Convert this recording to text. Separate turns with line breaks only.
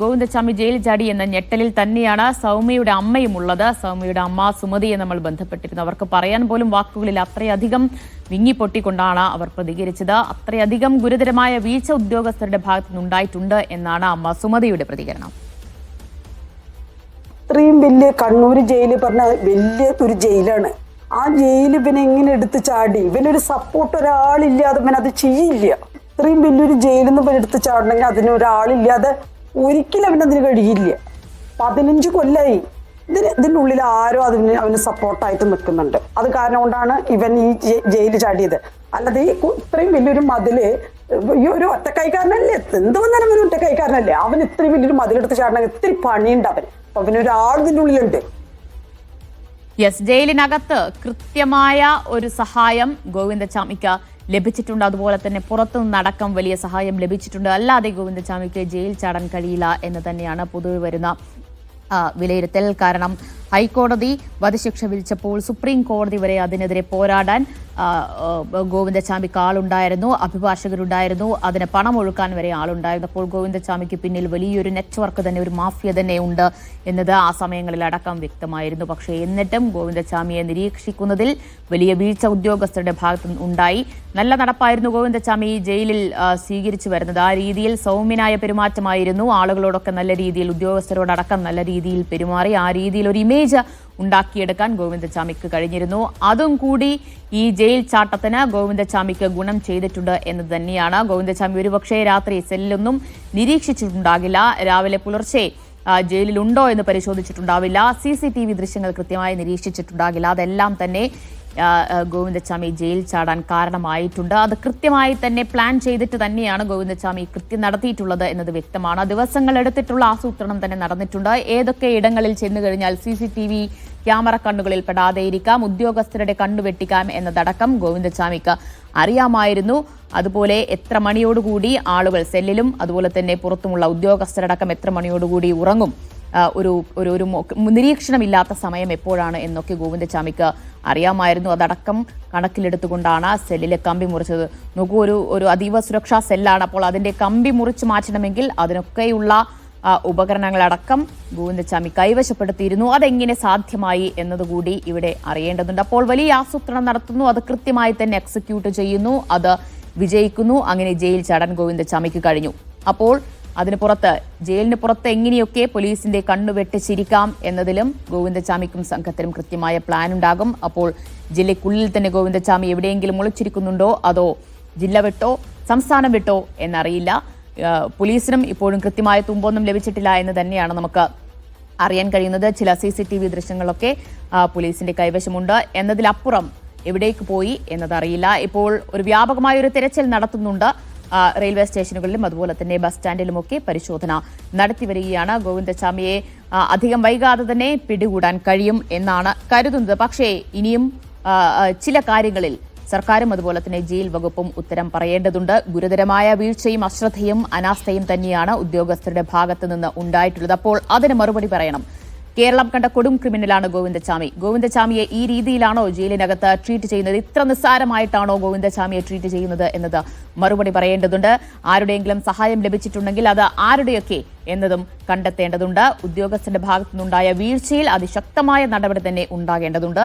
Govindachami jail ചാടി എന്ന ഞെട്ടലിൽ തന്നെയാണ് സൗമ്യയുടെ അമ്മയും ഉള്ളത്. സൗമ്യയുടെ അമ്മ സുമതിയെ നമ്മൾ ബന്ധപ്പെട്ടിരുന്നു. അവർക്ക് പറയാൻ പോലും വാക്കുകളിൽ അത്രയധികം വിങ്ങിപ്പൊട്ടിക്കൊണ്ടാണ് അവർ പ്രതികരിച്ചത്. അത്രയധികം ഗുരുതരമായ വീഴ്ച ഉദ്യോഗസ്ഥരുടെ ഭാഗത്തു നിന്നുണ്ടായിട്ടുണ്ട് എന്നാണ് അമ്മ സുമതിയുടെ പ്രതികരണം.
ഇത്രയും വലിയ കണ്ണൂർ ജയില് പറഞ്ഞ വലിയ ഒരു ജയിലാണ്. ആ ജയില് പിന്നെ എങ്ങനെ എടുത്ത് ചാടി? ഇവനൊരു സപ്പോർട്ട് ഒരാളില്ലാതെ പിന്നെ അത് ചെയ്യില്ല. ഇത്രയും വലിയൊരു ജയിലിൽ നിന്ന് പിന്നെ എടുത്ത് ചാടണമെങ്കിൽ അതിനൊരാളില്ലാതെ ഒരിക്കലും അവനതിന് കഴിയില്ല. 15 കൊല്ലായി ഇതിൻ്റെ ഉള്ളിൽ ആരോ അവന് സപ്പോർട്ടായിട്ട് നിൽക്കുന്നുണ്ട്. അത് കാരണം കൊണ്ടാണ് ഇവൻ ഈ ജയിലിൽ ചാടിയത്. അല്ലാതെ ഈ ഇത്രയും വലിയൊരു മതില് ഈ ഒരു ഒറ്റക്കൈക്കാരനല്ലേ, എന്ത് വന്നാലും അവൻ ഒറ്റക്കൈക്കാരനല്ലേ. അവൻ ഇത്രയും വലിയൊരു മതിലെടുത്ത് ചാടണമെങ്കിൽ ഇത്തിരി പണിയുണ്ട് അവൻ. അപ്പൊ അവനൊരാൾ ഇതിൻ്റെ ഉള്ളിലുണ്ട്.
ജയിലിനകത്ത് കൃത്യമായ ഒരു സഹായം ഗോവിന്ദച്ചാമിക്ക് ലഭിച്ചിട്ടുണ്ട്. അതുപോലെ തന്നെ പുറത്തുനിന്നടക്കം വലിയ സഹായം ലഭിച്ചിട്ടുണ്ട്. അല്ലാതെ ഗോവിന്ദച്ചാമിക്ക് ജയിൽ ചാടാൻ കഴിയില്ല എന്ന് തന്നെയാണ് പൊതുവെ വരുന്ന വിലയിരുത്തൽ. കാരണം ഹൈക്കോടതി വധശിക്ഷ വിധിച്ചപ്പോൾ സുപ്രീം കോടതി വരെ അതിനെതിരെ പോരാടാൻ ഗോവിന്ദച്ചാമിക്ക് ആളുണ്ടായിരുന്നു, അഭിഭാഷകരുണ്ടായിരുന്നു, അതിന് പണം ഒഴുക്കാൻ വരെ ആളുണ്ടായിരുന്നു. അപ്പോൾ ഗോവിന്ദച്ചാമിക്ക് പിന്നിൽ വലിയൊരു നെറ്റ്വർക്ക് തന്നെ, ഒരു മാഫിയ തന്നെ ഉണ്ട് എന്നത് ആ സമയങ്ങളിലടക്കം വ്യക്തമായിരുന്നു. പക്ഷേ എന്നിട്ടും ഗോവിന്ദച്ചാമിയെ നിരീക്ഷിക്കുന്നതിൽ വലിയ വീഴ്ച ഉദ്യോഗസ്ഥരുടെ ഭാഗത്തു ഉണ്ടായി. നല്ല നടപ്പായിരുന്നു ഗോവിന്ദച്ചാമി ജയിലിൽ സ്വീകരിച്ചു വരുന്നത്. ആ രീതിയിൽ സൗമ്യനായ പെരുമാറ്റമായിരുന്നു. ആളുകളോടൊക്കെ നല്ല രീതിയിൽ, ഉദ്യോഗസ്ഥരോടടക്കം നല്ല രീതിയിൽ പെരുമാറി. ആ രീതിയിൽ ഒരു ഇമേജ് ഉണ്ടാക്കിയെടുക്കാൻ ഗോവിന്ദച്ചാമിക്ക് കഴിഞ്ഞിരുന്നു. അതും കൂടി ഈ ജയിൽ ചാട്ടത്തിന് ഗോവിന്ദച്ചാമിക്ക് ഗുണം ചെയ്തിട്ടുണ്ട് എന്ന് തന്നെയാണ്. ഗോവിന്ദച്ചാമി ഒരുപക്ഷേ രാത്രി സെല്ലൊന്നും നിരീക്ഷിച്ചിട്ടുണ്ടാകില്ല. രാവിലെ പുലർച്ചെ ജയിലിലുണ്ടോ എന്ന് പരിശോധിച്ചിട്ടുണ്ടാവില്ല. CCTV ദൃശ്യങ്ങൾ കൃത്യമായി നിരീക്ഷിച്ചിട്ടുണ്ടാകില്ല. അതെല്ലാം തന്നെ ഗോവിന്ദച്ചാമി ജയിൽ ചാടാൻ കാരണമായിട്ടുണ്ട്. അത് കൃത്യമായി തന്നെ പ്ലാൻ ചെയ്തിട്ട് തന്നെയാണ് ഗോവിന്ദച്ചാമി കൃത്യം നടത്തിയിട്ടുള്ളത് എന്നത് വ്യക്തമാണ്. ദിവസങ്ങൾ എടുത്തിട്ടുള്ള ആസൂത്രണം തന്നെ നടന്നിട്ടുണ്ട്. ഏതൊക്കെ ഇടങ്ങളിൽ ചെന്നു കഴിഞ്ഞാൽ CCTV ക്യാമറ കണ്ണുകളിൽ പെടാതെയിരിക്കാം, ഉദ്യോഗസ്ഥരുടെ കണ്ണുവെട്ടിക്കാം എന്നതടക്കം ഗോവിന്ദച്ചാമിക്ക് അറിയാമായിരുന്നു. അതുപോലെ എത്ര മണിയോടുകൂടി ആളുകൾ സെല്ലിലും അതുപോലെ തന്നെ പുറത്തുമുള്ള ഉദ്യോഗസ്ഥരടക്കം എത്ര മണിയോടുകൂടി ഉറങ്ങും, ഒരു നിരീക്ഷണമില്ലാത്ത സമയം എപ്പോഴാണ് എന്നൊക്കെ ഗോവിന്ദച്ചാമിക്ക് അറിയാമായിരുന്നു. അതടക്കം കണക്കിലെടുത്തുകൊണ്ടാണ് സെല്ലിലെ കമ്പി മുറിച്ചത്. നോക്കൂ, ഒരു അതീവ സുരക്ഷാ സെല്ലാണ്. അപ്പോൾ അതിന്റെ കമ്പി മുറിച്ച് മാറ്റണമെങ്കിൽ അതിനൊക്കെയുള്ള ഉപകരണങ്ങളടക്കം ഗോവിന്ദച്ചാമി കൈവശപ്പെടുത്തിയിരുന്നു. അതെങ്ങനെ സാധ്യമായി എന്നതുകൂടി ഇവിടെ അറിയേണ്ടതുണ്ട്. അപ്പോൾ വലിയ ആസൂത്രണം നടത്തുന്നു, അത് കൃത്യമായി തന്നെ എക്സിക്യൂട്ട് ചെയ്യുന്നു, അത് വിജയിക്കുന്നു. അങ്ങനെ ജയിൽ ചാടാൻ ഗോവിന്ദച്ചാമിക്ക് കഴിഞ്ഞു. അപ്പോൾ അതിന് പുറത്ത്, ജയിലിന് പുറത്ത് എങ്ങനെയൊക്കെ പോലീസിന്റെ കണ്ണുവെട്ടിച്ചിരിക്കാം എന്നതിലും ഗോവിന്ദച്ചാമിക്കും സംഘത്തിനും കൃത്യമായ പ്ലാൻ ഉണ്ടാകും. അപ്പോൾ ജില്ലയ്ക്കുള്ളിൽ തന്നെ ഗോവിന്ദച്ചാമി എവിടെയെങ്കിലും ഒളിച്ചിരിക്കുന്നുണ്ടോ, അതോ ജില്ല വിട്ടോ സംസ്ഥാനം വിട്ടോ എന്നറിയില്ല. പോലീസിനും ഇപ്പോഴും കൃത്യമായ തുമ്പൊന്നും ലഭിച്ചിട്ടില്ല എന്ന് തന്നെയാണ് നമുക്ക് അറിയാൻ കഴിയുന്നത്. ചില CCTV ദൃശ്യങ്ങളൊക്കെ പോലീസിന്റെ കൈവശമുണ്ട്. എന്നതിലപ്പുറം എവിടേക്ക് പോയി എന്നതറിയില്ല. ഇപ്പോൾ ഒരു വ്യാപകമായ ഒരു തെരച്ചിൽ നടത്തുന്നുണ്ട്. റെയിൽവേ സ്റ്റേഷനുകളിലും അതുപോലെ തന്നെ ബസ് സ്റ്റാൻഡിലുമൊക്കെ പരിശോധന നടത്തിവരികയാണ്. ഗോവിന്ദച്ചാമിയെ അധികം വൈകാതെ തന്നെ പിടികൂടാൻ കഴിയും എന്നാണ് കരുതുന്നത്. പക്ഷേ ഇനിയും ചില കാര്യങ്ങളിൽ സർക്കാരും അതുപോലെ തന്നെ ജയിൽ വകുപ്പും ഉത്തരം പറയേണ്ടതുണ്ട്. ഗുരുതരമായ വീഴ്ചയും അശ്രദ്ധയും അനാസ്ഥയും തന്നെയാണ് ഉദ്യോഗസ്ഥരുടെ ഭാഗത്തു നിന്ന് ഉണ്ടായിട്ടുള്ളത്. അപ്പോൾ അതിന് മറുപടി പറയണം. കേരളം കണ്ട കൊടും ക്രിമിനലാണ് ഗോവിന്ദച്ചാമി. ഗോവിന്ദച്ചാമിയെ ഈ രീതിയിലാണോ ജയിലിനകത്ത് ട്രീറ്റ് ചെയ്യുന്നത്? ഇത്ര നിസ്സാരമായിട്ടാണോ ഗോവിന്ദച്ചാമിയെ ട്രീറ്റ് ചെയ്യുന്നത് എന്നത് മറുപടി പറയേണ്ടതുണ്ട്. ആരുടെയെങ്കിലും സഹായം ലഭിച്ചിട്ടുണ്ടെങ്കിൽ അത് ആരുടെയൊക്കെ എന്നതും കണ്ടെത്തേണ്ടതുണ്ട്. ഉദ്യോഗസ്ഥരുടെ ഭാഗത്തുനിന്നുണ്ടായ വീഴ്ചയിൽ അതിശക്തമായ നടപടി തന്നെ ഉണ്ടാകേണ്ടതുണ്ട്.